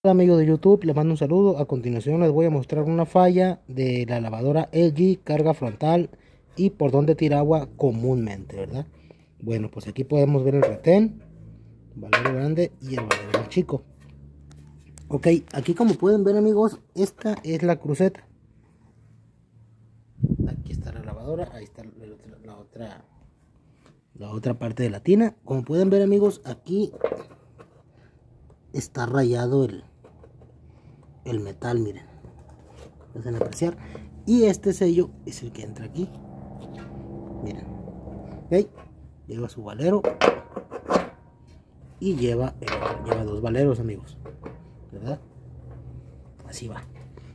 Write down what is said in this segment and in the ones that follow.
Hola amigos de YouTube, les mando un saludo. A continuación les voy a mostrar una falla de la lavadora LG carga frontal y por dónde tira agua comúnmente, ¿verdad? Bueno, pues aquí podemos ver el retén, valero grande y el valero más chico. Ok, aquí como pueden ver amigos, esta es la cruceta. Aquí está la lavadora, ahí está la otra parte de la tina. Como pueden ver amigos, aquí está rayado el metal, miren, pueden apreciar, y este sello es el que entra aquí, miren, ¿okay? Lleva su valero y lleva dos valeros amigos, ¿verdad? Así va.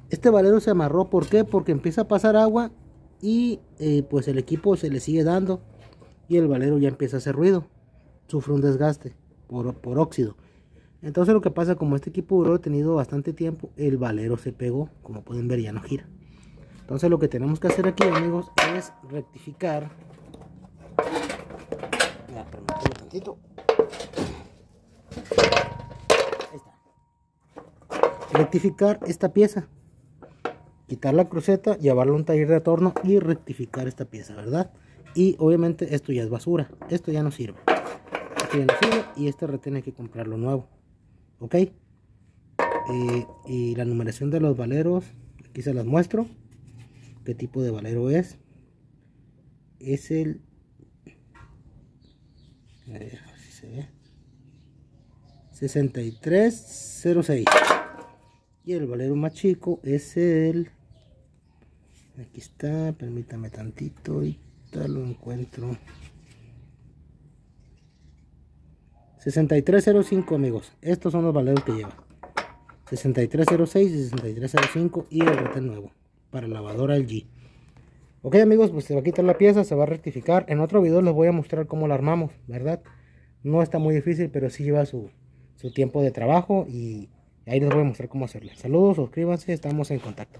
Este valero se amarró, ¿por qué? Porque empieza a pasar agua y pues el equipo se le sigue dando y el valero ya empieza a hacer ruido, sufre un desgaste por óxido. Entonces lo que pasa, como este equipo duró tenido bastante tiempo, el valero se pegó, como pueden ver ya no gira. Entonces lo que tenemos que hacer aquí amigos es rectificar. Ya, permítanme tantito. Ahí está. Rectificar esta pieza, quitar la cruceta, llevarla a un taller de torno y rectificar esta pieza, ¿verdad? Y obviamente esto ya es basura, esto ya no sirve, y este retén hay que comprarlo nuevo, ok. Y la numeración de los valeros aquí se las muestro, qué tipo de valero es el, a ver si se ve, 6306, y el valero más chico es aquí está, permítame tantito, ahorita lo encuentro, 6305 amigos. Estos son los valeros que lleva, 6306 y 6305, y el retén nuevo para lavadora LG. Ok amigos, pues se va a quitar la pieza, se va a rectificar. En otro video les voy a mostrar cómo la armamos, ¿verdad? No está muy difícil, pero sí lleva su tiempo de trabajo, y ahí les voy a mostrar cómo hacerla. Saludos, suscríbanse, estamos en contacto.